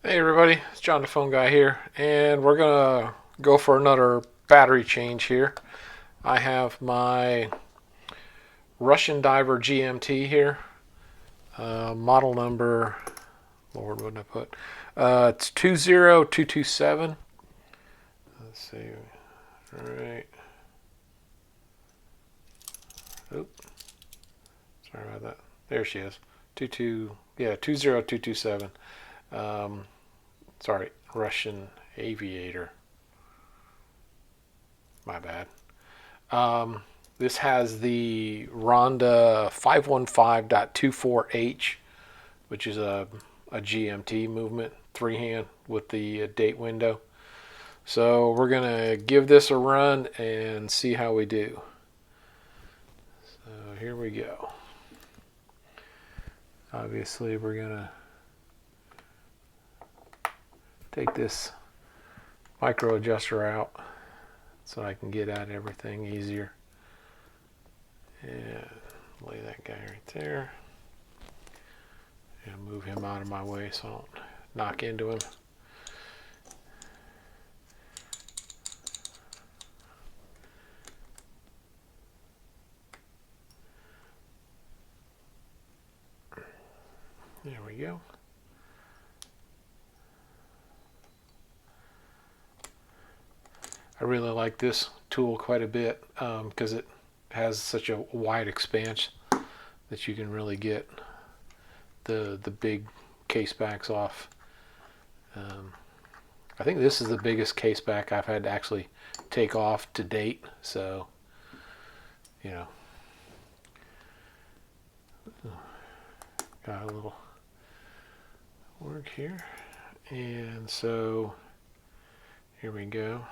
Hey everybody, it's John the Phone Guy here, and we're gonna go for another battery change here. I have my Russian Diver GMT here, model number, Lord, what did I put? It's 20227. Let's see, all right. Oop, sorry about that. There she is, 20227. Um, Sorry, Russian Aviator. My bad. Um, this has the Ronda 515.24H, which is a GMT movement, three hand with the date window. So we're going to give this a run and see how we do. So here we go. Obviously, we're going to take this micro adjuster out so I can get at everything easier. And lay that guy right there. And move him out of my way so I don't knock into him. There we go. I really like this tool quite a bit because it has such a wide expanse that you can really get the big case backs off. I think this is the biggest case back I've had to actually take off to date, so you know, got a little work here. And so here we go.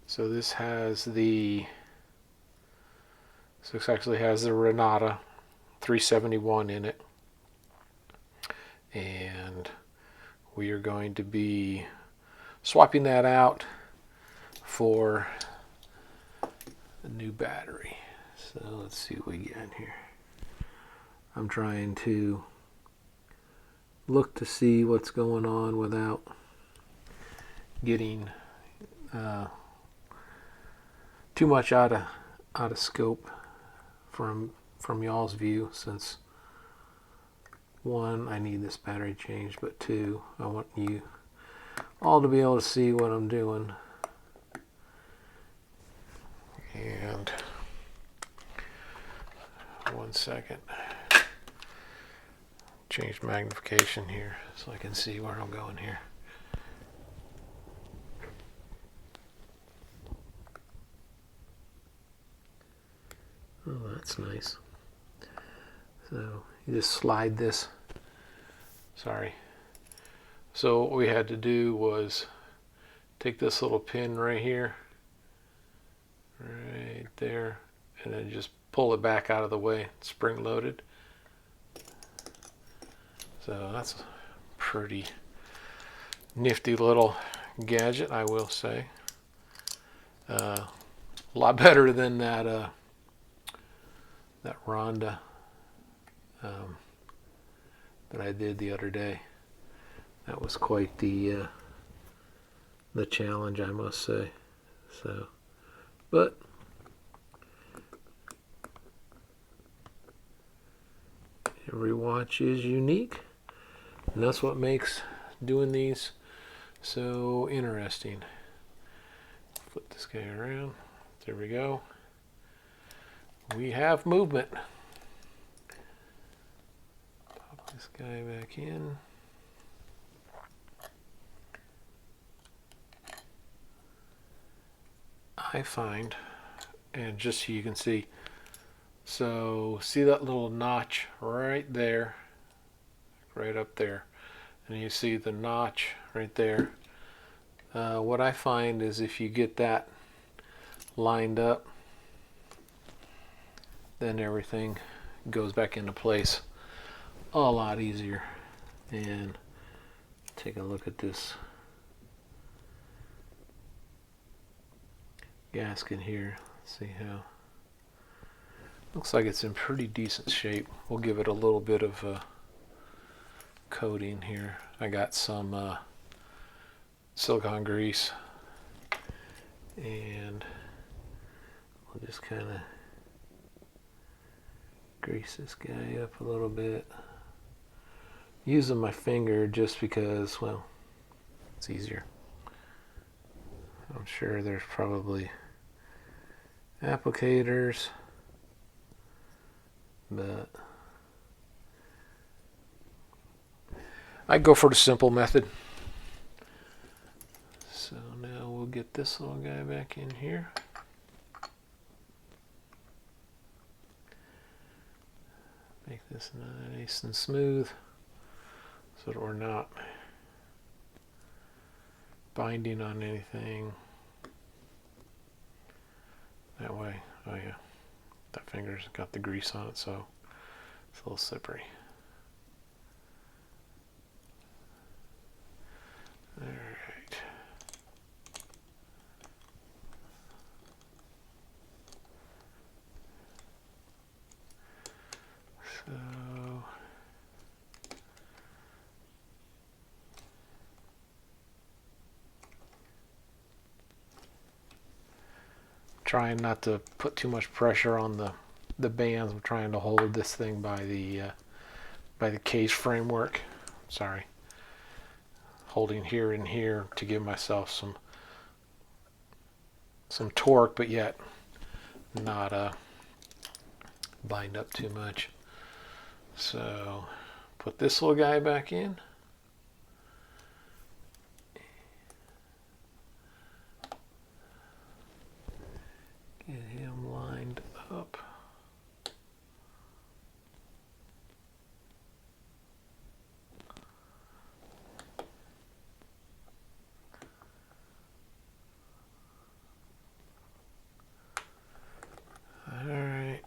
So this actually has the Ronda 371 in it, and we are going to be swapping that out for a new battery. So let's see what we get in here. I'm trying to look to see what's going on without getting too much out of scope from y'all's view, since one, I need this battery changed, but two, I want you all to be able to see what I'm doing. And 1 second, change magnification here so I can see where I'm going here. Oh, that's nice. So you just slide this. Sorry. So what we had to do was take this little pin right here, right there, and then just pull it back out of the way, spring loaded. So that's a pretty nifty little gadget, I will say. A lot better than that Ronda that I did the other day. That was quite the challenge, I must say. So, but every watch is unique, and that's what makes doing these so interesting. Flip this guy around. There we go. We have movement. Pop this guy back in. I find, and just so you can see, so see that little notch right there, right up there, and you see the notch right there. What I find is if you get that lined up, then everything goes back into place a lot easier. And take a look at this gasket here. Let's see how. Looks like it's in pretty decent shape. We'll give it a little bit of a coating here. I got some silicone grease, and we'll just kind of grease this guy up a little bit. Using my finger just because, well, it's easier. I'm sure there's probably applicators, but I'd go for the simple method. So now we'll get this little guy back in here. Make this nice and smooth so that we're not binding on anything. That way, oh yeah, that finger's got the grease on it, so it's a little slippery. Alright. So trying not to put too much pressure on the bands. I'm trying to hold this thing by the case framework. Sorry, holding here and here to give myself some torque, but yet not bind up too much. So put this little guy back in. Get him lined up. All right.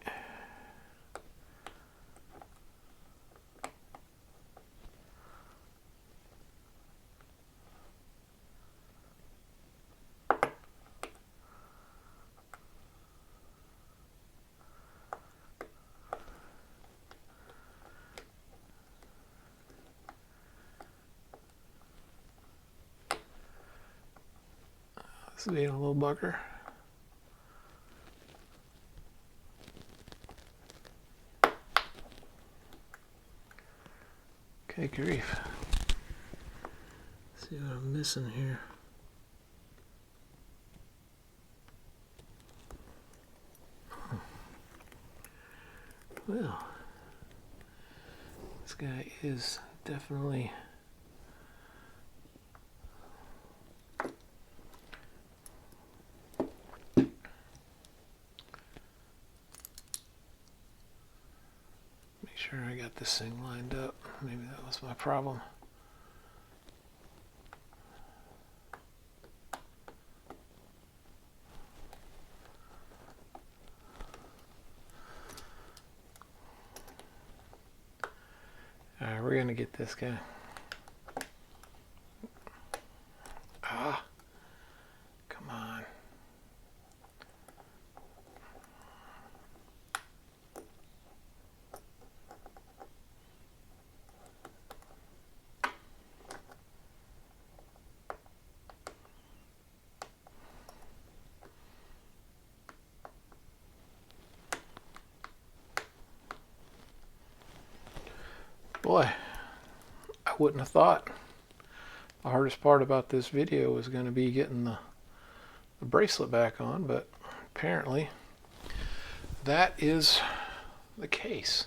This being a little bugger. Okay, grief. Let's see what I'm missing here. Well, this guy is definitely sure I got this thing lined up. Maybe that was my problem. Alright, we're gonna get this guy. Ah, come on. Boy, I wouldn't have thought the hardest part about this video was going to be getting the bracelet back on, but apparently that is the case.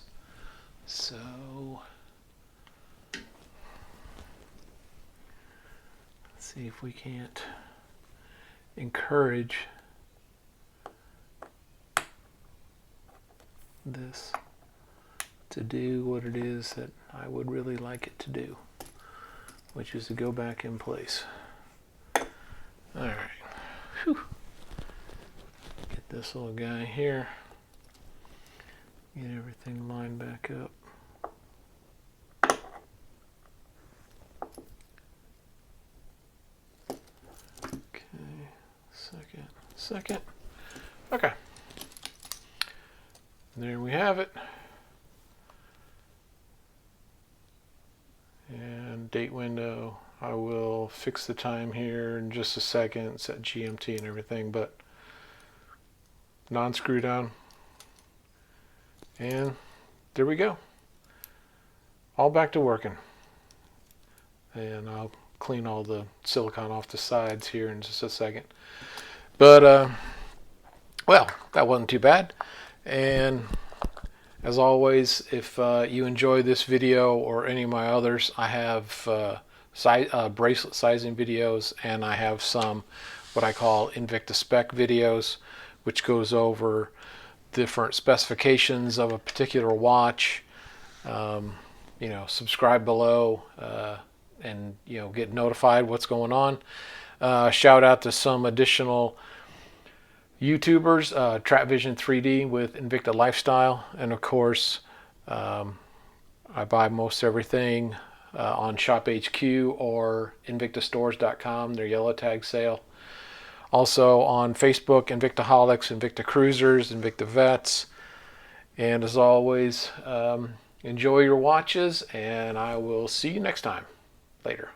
So let's see if we can't encourage this to do what it is that I would really like it to do, which is to go back in place. Alright. Get this little guy here. Get everything lined back up. Okay. Second. Okay. There we have it. date window. I will fix the time here in just a second, set GMT and everything, but non-screw down. And there we go. All back to working. And I'll clean all the silicone off the sides here in just a second. But, well, that wasn't too bad. And as always, if you enjoy this video or any of my others, I have bracelet sizing videos, and I have some what I call Invicta spec videos, which goes over different specifications of a particular watch. You know, subscribe below and, you know, get notified what's going on. Shout out to some additional YouTubers, TrapVision 3D with Invicta Lifestyle, and of course I buy most everything on Shop HQ or Invictastores.com, their yellow tag sale. Also on Facebook, Invictaholics, Invictacruisers, InvictaVets. And as always, enjoy your watches, and I will see you next time. Later.